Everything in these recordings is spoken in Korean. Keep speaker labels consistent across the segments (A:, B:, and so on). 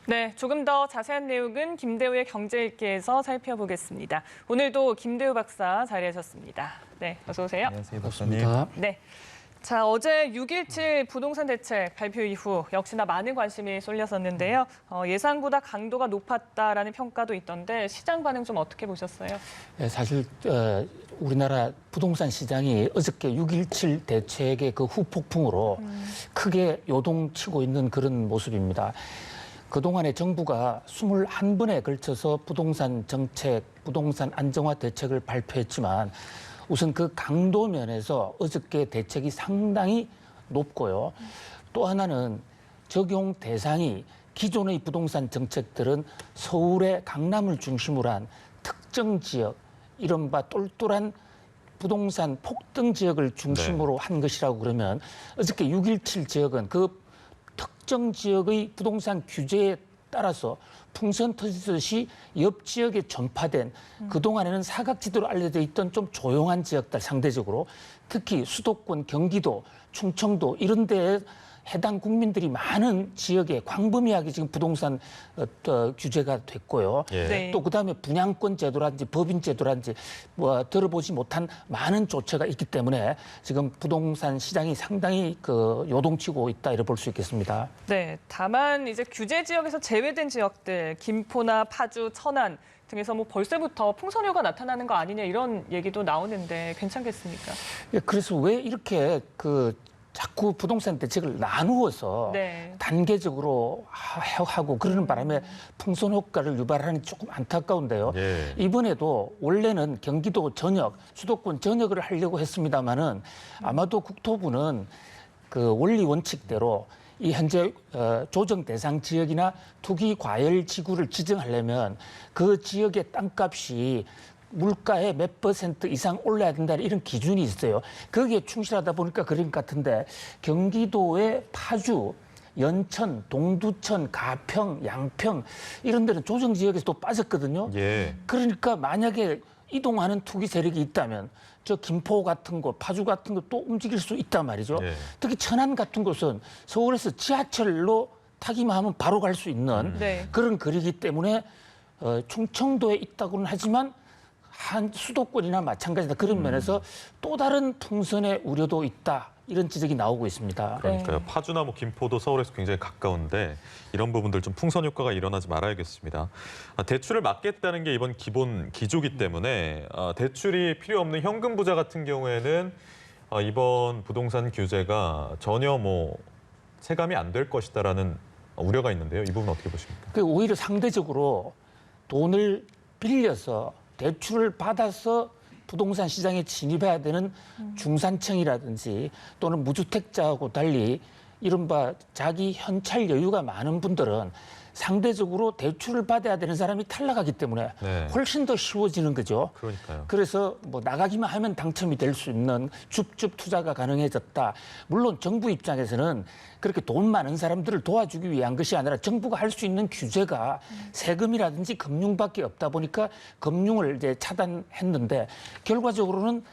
A: 네, 조금 더 자세한 내용은 김대우의 경제일기에서 살펴보겠습니다. 오늘도 김대우 박사 자리하셨습니다. 네, 어서 오세요.
B: 안녕하세요, 박사님.
A: 네. 자, 어제 6.17 부동산 대책 발표 이후 역시나 많은 관심이 쏠렸었는데요. 예상보다 강도가 높았다라는 평가도 있던데 시장 반응 좀 어떻게 보셨어요?
C: 네, 사실 우리나라 부동산 시장이 어저께 6.17 대책의 그 후폭풍으로 크게 요동치고 있는 그런 모습입니다. 그동안에 정부가 21번에 걸쳐서 부동산 정책, 부동산 안정화 대책을 발표했지만 우선 그 강도 면에서 어저께 대책이 상당히 높고요. 또 하나는 적용 대상이 기존의 부동산 정책들은 서울의 강남을 중심으로 한 특정 지역, 이른바 똘똘한 부동산 폭등 지역을 중심으로 한 것이라고 그러면 어저께 6.17 지역은 그 특정 지역의 부동산 규제에 따라서 풍선 터지듯이 옆 지역에 전파된 그동안에는 사각지대로 알려져 있던 좀 조용한 지역들 상대적으로 특히 수도권, 경기도, 충청도 이런 데에 해당 국민들이 많은 지역에 광범위하게 지금 부동산 규제가 됐고요.
A: 네.
C: 또 그다음에 분양권 제도라든지 법인 제도라든지 뭐 들어보지 못한 많은 조처가 있기 때문에 지금 부동산 시장이 상당히 요동치고 있다 이렇게 볼 수 있겠습니다.
A: 네, 다만 이제 규제 지역에서 제외된 지역들, 김포나 파주, 천안 등에서 뭐 벌써부터 풍선효가 나타나는 거 아니냐 이런 얘기도 나오는데 괜찮겠습니까?
C: 예, 그래서 왜 이렇게 자꾸 부동산 대책을 나누어서
A: 네.
C: 단계적으로 하고 그러는 바람에 풍선 효과를 유발하는 조금 안타까운데요.
B: 예.
C: 이번에도 원래는 경기도 전역, 수도권 전역을 하려고 했습니다마는 아마도 국토부는 그 원리 원칙대로 이 현재 조정 대상 지역이나 투기 과열 지구를 지정하려면 그 지역의 땅값이 물가의 몇 % 이상 올라야 된다는 이런 기준이 있어요. 거기에 충실하다 보니까 그런 것 같은데 경기도의 파주, 연천, 동두천, 가평, 양평 이런 데는 조정 지역에서 또 빠졌거든요.
B: 예.
C: 그러니까 만약에 이동하는 투기 세력이 있다면 저 김포 같은 곳, 파주 같은 곳 또 움직일 수 있단 말이죠.
B: 예.
C: 특히 천안 같은 곳은 서울에서 지하철로 타기만 하면 바로 갈 수 있는
A: 네.
C: 그런 거리이기 때문에 충청도에 있다고는 하지만 한 수도권이나 마찬가지다. 그런 면에서 또 다른 풍선의 우려도 있다. 이런 지적이 나오고 있습니다.
B: 그러니까요. 파주나 뭐 김포도 서울에서 굉장히 가까운데 이런 부분들 좀 풍선 효과가 일어나지 말아야겠습니다. 대출을 막겠다는 게 이번 기본 기조기 때문에 대출이 필요 없는 현금 부자 같은 경우에는 이번 부동산 규제가 전혀 뭐 체감이 안 될 것이다라는 우려가 있는데요. 이 부분 어떻게 보십니까?
C: 오히려 상대적으로 돈을 빌려서 대출을 받아서 부동산 시장에 진입해야 되는 중산층이라든지 또는 무주택자하고 달리 이른바 자기 현찰 여유가 많은 분들은 상대적으로 대출을 받아야 되는 사람이 탈락하기 때문에
B: 네.
C: 훨씬 더 쉬워지는 거죠.
B: 그러니까요.
C: 그래서 뭐 나가기만 하면 당첨이 될 수 있는 줍줍 투자가 가능해졌다. 물론 정부 입장에서는 그렇게 돈 많은 사람들을 도와주기 위한 것이 아니라 정부가 할 수 있는 규제가 세금이라든지 금융밖에 없다 보니까 금융을 이제 차단했는데 결과적으로는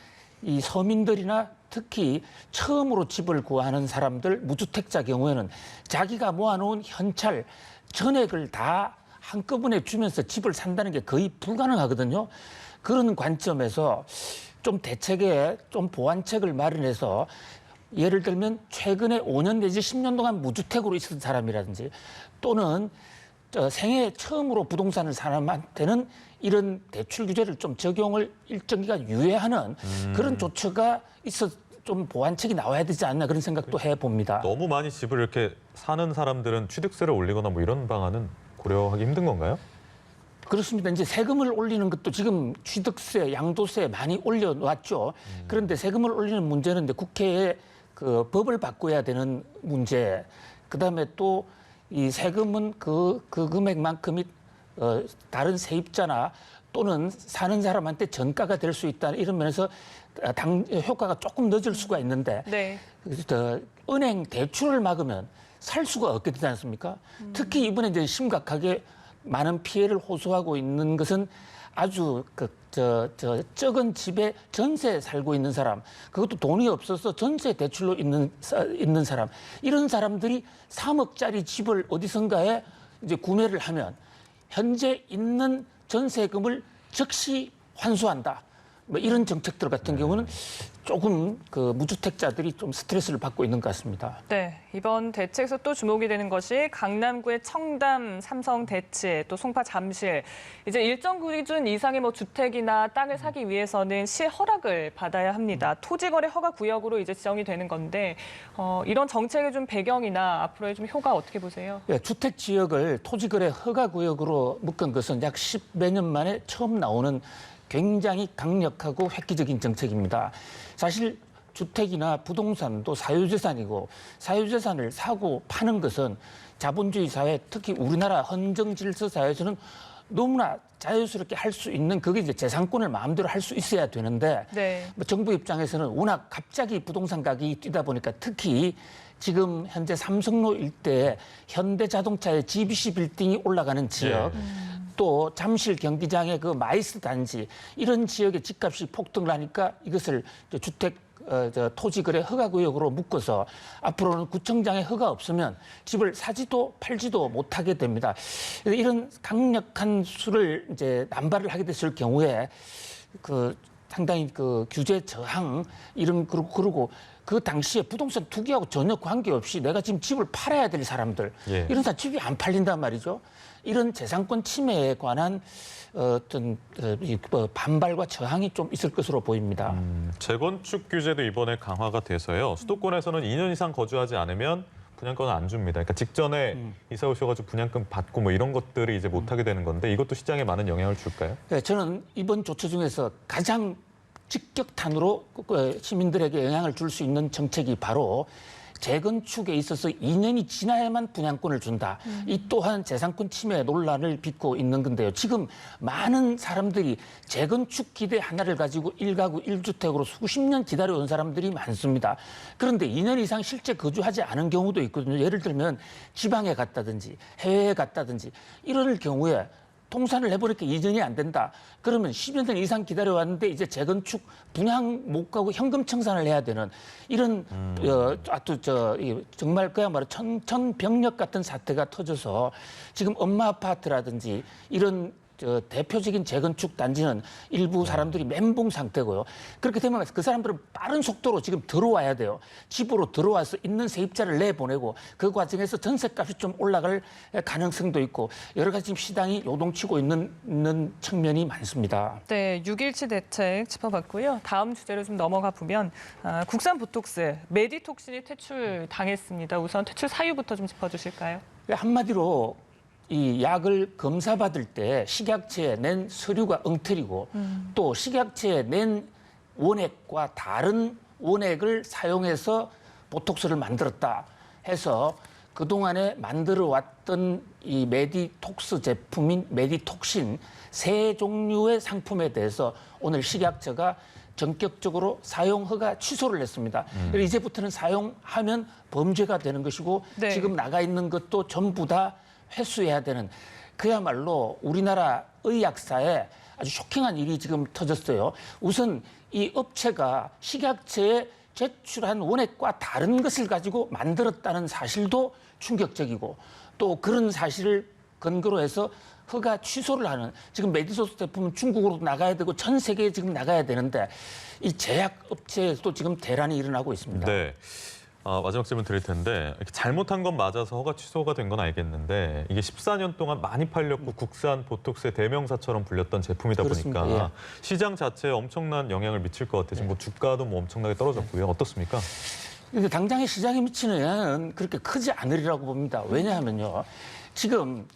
C: 이 서민들이나 특히 처음으로 집을 구하는 사람들, 무주택자 경우에는 자기가 모아놓은 현찰 전액을 다 한꺼번에 주면서 집을 산다는 게 거의 불가능하거든요. 그런 관점에서 좀 대책에 좀 보완책을 마련해서 예를 들면 최근에 5년 내지 10년 동안 무주택으로 있었던 사람이라든지 또는 생애 처음으로 부동산을 산 사람한테는 이런 대출 규제를 좀 적용을 일정 기간 유예하는 그런 조처가 좀 보완책이 나와야 되지 않나 그런 생각도 해봅니다.
B: 너무 많이 집을 이렇게 사는 사람들은 취득세를 올리거나 뭐 이런 방안은 고려하기 힘든 건가요?
C: 그렇습니다. 이제 세금을 올리는 것도 지금 취득세, 양도세 많이 올려놨죠. 그런데 세금을 올리는 문제는 이제 국회에 그 법을 바꿔야 되는 문제. 그다음에 또 이 세금은 그 금액만큼이 다른 세입자나 또는 사는 사람한테 전가가 될 수 있다 이런 면에서 효과가 조금 늦을 수가 있는데
A: 네.
C: 은행 대출을 막으면 살 수가 없게 되지 않습니까? 특히 이번에 이제 심각하게 많은 피해를 호소하고 있는 것은 아주 적은 집에 전세 살고 있는 사람, 그것도 돈이 없어서 전세 대출로 있는 사람, 이런 사람들이 3억짜리 집을 어디선가에 이제 구매를 하면 현재 있는 전세금을 즉시 환수한다. 뭐 이런 정책들 같은 경우는 조금 그 무주택자들이 좀 스트레스를 받고 있는 것 같습니다.
A: 네, 이번 대책에서 또 주목이 되는 것이 강남구의 청담, 삼성 대치, 또 송파 잠실. 이제 일정 기준 이상의 뭐 주택이나 땅을 사기 위해서는 시 허락을 받아야 합니다. 토지거래 허가 구역으로 이제 지정이 되는 건데 이런 정책의 좀 배경이나 앞으로의 좀 효과 어떻게 보세요?
C: 예, 주택 지역을 토지거래 허가 구역으로 묶은 것은 약 10여 년 만에 처음 나오는 굉장히 강력하고 획기적인 정책입니다. 사실 주택이나 부동산도 사유재산이고 사유재산을 사고 파는 것은 자본주의 사회, 특히 우리나라 헌정질서 사회에서는 너무나 자유스럽게 할 수 있는 그게 이제 재산권을 마음대로 할 수 있어야 되는데
A: 네.
C: 뭐 정부 입장에서는 워낙 갑자기 부동산 가격이 뛰다 보니까 특히 지금 현재 삼성로 일대에 현대자동차의 GBC 빌딩이 올라가는 지역 또 잠실 경기장의 그 마이스 단지 이런 지역의 집값이 폭등을 하니까 이것을 주택 토지거래 허가구역으로 묶어서 앞으로는 구청장의 허가 없으면 집을 사지도 팔지도 못하게 됩니다. 이런 강력한 수를 이제 남발을 하게 됐을 경우에 그 상당히 그 규제 저항 이런 그러고 그 당시에 부동산 투기하고 전혀 관계없이 내가 지금 집을 팔아야 될 사람들 이런 사람 집이 안 팔린단 말이죠. 이런 재산권 침해에 관한 어떤 반발과 저항이 좀 있을 것으로 보입니다.
B: 재건축 규제도 이번에 강화가 돼서요. 수도권에서는 2년 이상 거주하지 않으면 분양권을 안 줍니다. 그러니까 직전에 이사 오셔가지고 분양금 받고 뭐 이런 것들이 이제 못하게 되는 건데 이것도 시장에 많은 영향을 줄까요?
C: 네, 저는 이번 조처 중에서 가장 직격탄으로 시민들에게 영향을 줄 수 있는 정책이 바로 재건축에 있어서 2년이 지나야만 분양권을 준다. 이 또한 재산권 침해 논란을 빚고 있는 건데요. 지금 많은 사람들이 재건축 기대 하나를 가지고 1가구 1주택으로 수십 년 기다려온 사람들이 많습니다. 그런데 2년 이상 실제 거주하지 않은 경우도 있거든요. 예를 들면 지방에 갔다든지 해외에 갔다든지 이럴 경우에 통산을 해보니까 2년이 안 된다. 그러면 10여 년 이상 기다려왔는데 이제 재건축 분양 못 가고 현금 청산을 해야 되는 이런 정말 그야말로 천병력 같은 사태가 터져서 지금 엄마 아파트라든지 이런 대표적인 재건축 단지는 일부 사람들이 멘붕 상태고요. 그렇게 되면 그 사람들은 빠른 속도로 지금 들어와야 돼요. 집으로 들어와서 있는 세입자를 내보내고 그 과정에서 전세값이 좀 올라갈 가능성도 있고 여러 가지 지금 시장이 요동치고 있는 측면이 많습니다.
A: 네, 6.17 대책 짚어봤고요. 다음 주제로 좀 넘어가 보면 국산 보톡스, 메디톡신이 퇴출당했습니다. 우선 퇴출 사유부터 좀 짚어주실까요?
C: 한마디로 이 약을 검사받을 때 식약처에 낸 서류가 엉터리고 또 식약처에 낸 원액과 다른 원액을 사용해서 보톡스를 만들었다 해서 그동안에 만들어 왔던 이 메디톡스 제품인 메디톡신 세 종류의 상품에 대해서 오늘 식약처가 전격적으로 사용 허가 취소를 했습니다. 이제부터는 사용하면 범죄가 되는 것이고
A: 네.
C: 지금 나가 있는 것도 전부 다 회수해야 되는 그야말로 우리나라 의약사에 아주 쇼킹한 일이 지금 터졌어요. 우선 이 업체가 식약처에 제출한 원액과 다른 것을 가지고 만들었다는 사실도 충격적이고 또 그런 사실을 근거로 해서 허가 취소를 하는 지금 메디소스 제품은 중국으로 나가야 되고 전 세계에 지금 나가야 되는데 이 제약 업체에서도 지금 대란이 일어나고 있습니다.
B: 네. 마지막 질문 드릴 텐데 이렇게 잘못한 건 맞아서 허가 취소가 된 건 알겠는데 이게 14년 동안 많이 팔렸고 국산 보톡스의 대명사처럼 불렸던 제품이다
C: 그렇습니다.
B: 보니까
C: 예.
B: 시장 자체에 엄청난 영향을 미칠 것 같아요. 지금 뭐 주가도 뭐 엄청나게 떨어졌고요. 어떻습니까?
C: 근데 당장에 시장에 미치는 영향은 그렇게 크지 않으리라고 봅니다. 왜냐하면요. 지금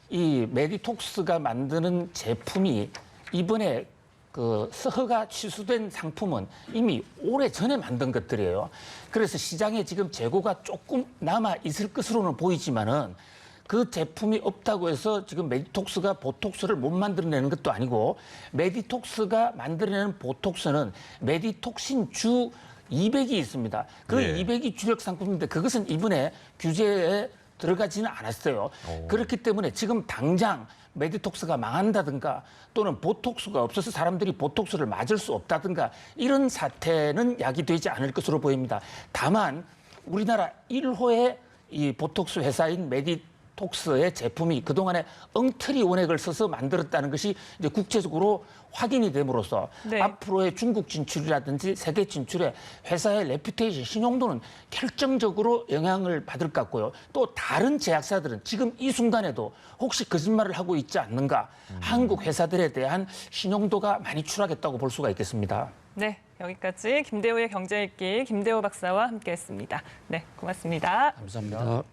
C: 이 메디톡스가 만드는 제품이 이번에 그 허가 취소된 상품은 이미 오래 전에 만든 것들이에요. 그래서 시장에 지금 재고가 조금 남아 있을 것으로는 보이지만은 그 제품이 없다고 해서 지금 메디톡스가 보톡스를 못 만들어내는 것도 아니고 메디톡스가 만들어내는 보톡스는 메디톡신 주 200이 있습니다. 그
B: 네.
C: 200이 주력 상품인데 그것은 이번에 규제에 들어가지는 않았어요. 그렇기 때문에 지금 당장 메디톡스가 망한다든가 또는 보톡스가 없어서 사람들이 보톡스를 맞을 수 없다든가 이런 사태는 야기되지 않을 것으로 보입니다. 다만 우리나라 1호의 이 보톡스 회사인 톡스의 제품이 그동안에 엉터리 원액을 써서 만들었다는 것이 이제 국제적으로 확인이 됨으로써
A: 네.
C: 앞으로의 중국 진출이라든지 세계 진출에 회사의 레퓨테이션, 신용도는 결정적으로 영향을 받을 것 같고요. 또 다른 제약사들은 지금 이 순간에도 혹시 거짓말을 하고 있지 않는가, 한국 회사들에 대한 신용도가 많이 추락했다고 볼 수가 있겠습니다.
A: 네, 여기까지 김대호의 경제 읽기 김대호 박사와 함께했습니다. 네, 고맙습니다.
C: 감사합니다.